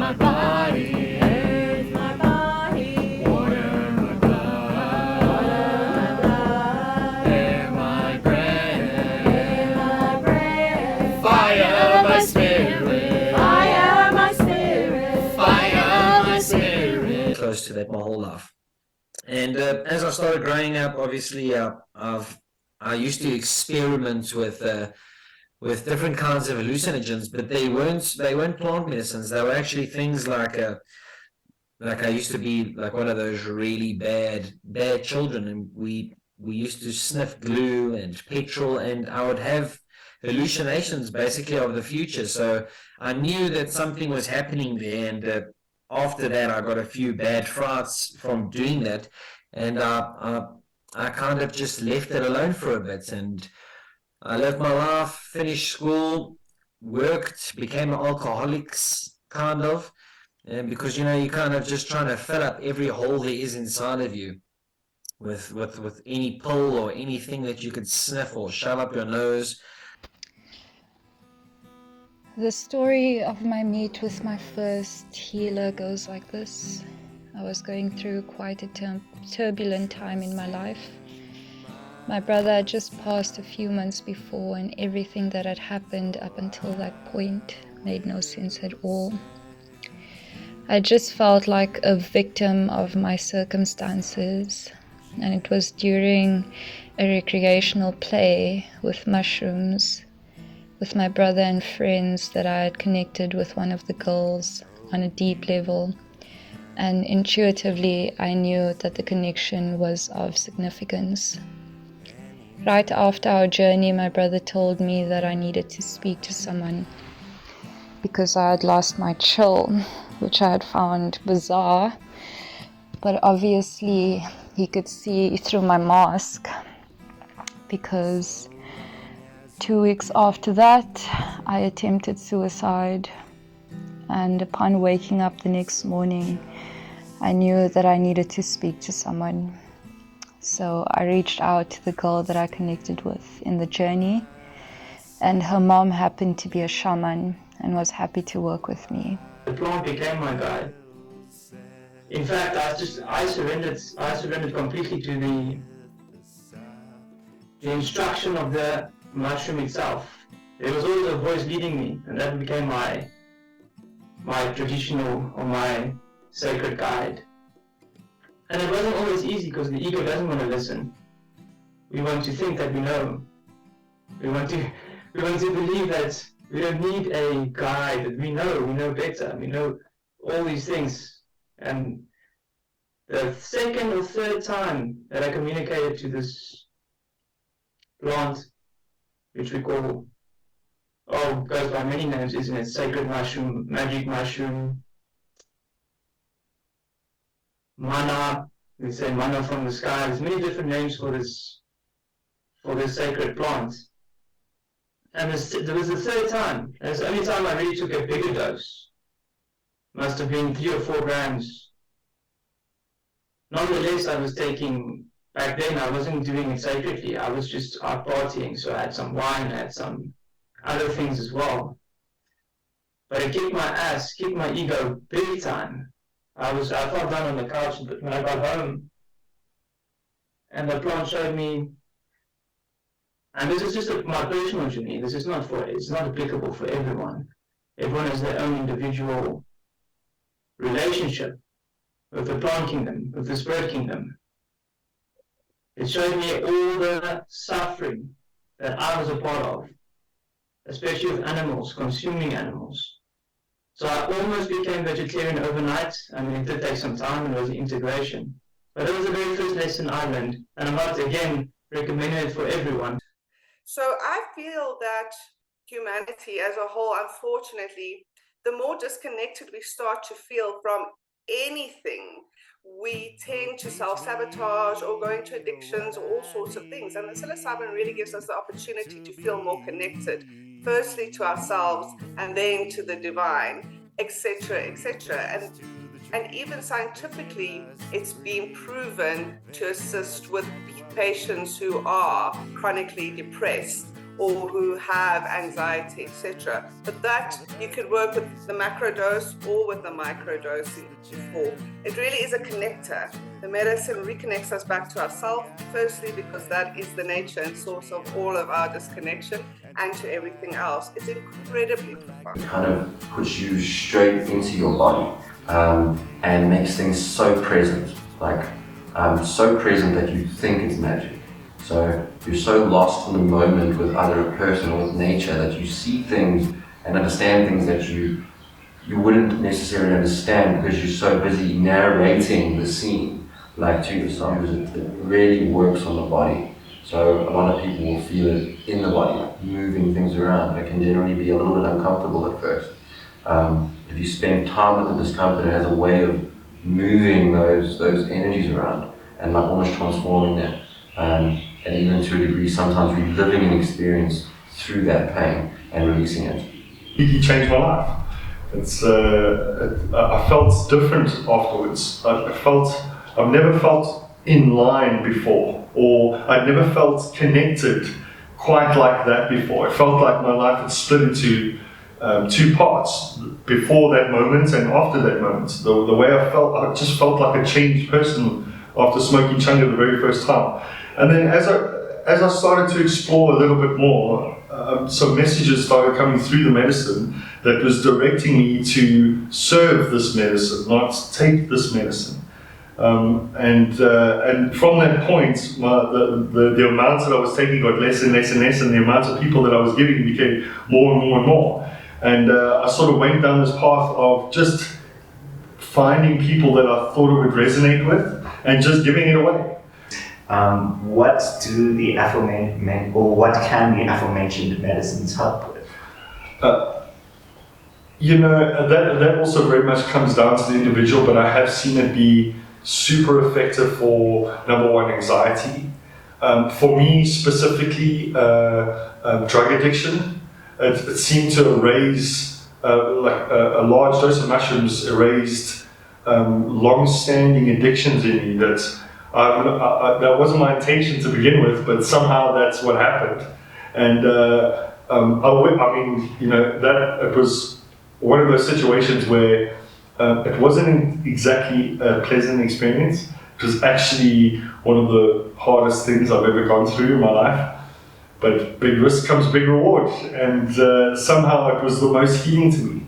my body, earth, my body, water, my blood, air, my breath, fire, my spirit, fire, my spirit, fire, my spirit. Close to that my whole life. And as I started growing up, obviously, I used to experiment with different kinds of hallucinogens, but they weren't plant medicines. They were actually things like I used to be like one of those really bad children, and we used to sniff glue and petrol, and I would have hallucinations basically of the future. So I knew that something was happening there, and after that I got a few bad frights from doing that, and I kind of just left it alone for a bit, and I lived my life, finished school, worked, became an alcoholics kind of, and because you're kind of just trying to fill up every hole there is inside of you with any pill or anything that you could sniff or shove up your nose. The story of my meet with my first healer goes like this. I was going through quite a turbulent time in my life. My brother had just passed a few months before, and everything that had happened up until that point made no sense at all. I just felt like a victim of my circumstances, and it was during a recreational play with mushrooms with my brother and friends that I had connected with one of the girls on a deep level, and intuitively I knew that the connection was of significance. Right after our journey, my brother told me that I needed to speak to someone because I had lost my chill, which I had found bizarre, but obviously he could see through my mask, because 2 weeks after that I attempted suicide, and upon waking up the next morning I knew that I needed to speak to someone. So I reached out to the girl that I connected with in the journey, and her mom happened to be a shaman and was happy to work with me. The plant became my guide. In fact, I surrendered completely to the instruction of the mushroom itself. There was always a voice leading me, and that became my traditional or my sacred guide. And it wasn't always easy because the ego doesn't want to listen. We want to think that we know. We want to believe that we don't need a guide, that we know better, we know all these things. And the second or third time that I communicated to this plant, which we call, goes by many names, isn't it? Sacred mushroom, magic mushroom, mana, we say mana from the sky. There's many different names for this sacred plant. And there was the third time, and it's the only time I really took a bigger dose. Must have been 3 or 4 grams. Nonetheless, I was taking, back then I wasn't doing it sacredly, I was just out partying, so I had some wine, I had some other things as well. But it kicked my ego big time. I fell down on the couch, but when I got home, and the plant showed me, and this is just my personal journey, it's not applicable for everyone. Everyone has their own individual relationship with the plant kingdom, with the spirit kingdom. It showed me all the suffering that I was a part of, especially with animals, consuming animals. So I almost became vegetarian overnight. I mean, it did take some time, and it was an integration. But it was the very first lesson I learned, and I'm not, again, recommending it for everyone. So I feel that humanity as a whole, unfortunately, the more disconnected we start to feel from anything, we tend to self-sabotage or go into addictions or all sorts of things. And the psilocybin really gives us the opportunity to feel more connected, firstly to ourselves and then to the divine, etc., etc. And even scientifically, it's been proven to assist with patients who are chronically depressed or who have anxiety, etc. But that you could work with the macro dose or with the micro dosing before. It really is a connector. The medicine reconnects us back to ourselves, firstly because that is the nature and source of all of our disconnection, and to everything else. It's incredibly profound. It kind of puts you straight into your body and makes things so present, like so present that you think it's magic. So you're so lost in the moment with either a person or with nature that you see things and understand things that you wouldn't necessarily understand because you're so busy narrating the scene, like to yourself. It really works on the body. So a lot of people will feel it in the body, like moving things around. It can generally be a little bit uncomfortable at first. If you spend time with the discomfort, it has a way of moving those energies around and like almost transforming them. And even to a degree, sometimes reliving an experience through that pain and releasing it. He changed my life. I felt different afterwards. I've never felt in line before, or I'd never felt connected quite like that before. It felt like my life had split into two parts, before that moment and after that moment. The way I just felt like a changed person after smoking Changa the very first time. And then as I started to explore a little bit more, some messages started coming through the medicine that was directing me to serve this medicine, not take this medicine. And from that point, the amounts that I was taking got less and less and less, and the amount of people that I was giving became more and more and more. And I sort of went down this path of just finding people that I thought it would resonate with and just giving it away. What do the what can the aforementioned medicines help with? That also very much comes down to the individual, but I have seen it be super effective for, number one, anxiety. For me specifically, drug addiction. It seemed to erase, a large dose of mushrooms erased long-standing addictions in me that wasn't my intention to begin with, but somehow that's what happened. And it was one of those situations where it wasn't exactly a pleasant experience. It was actually one of the hardest things I've ever gone through in my life. But big risk comes big reward, and somehow it was the most healing to me.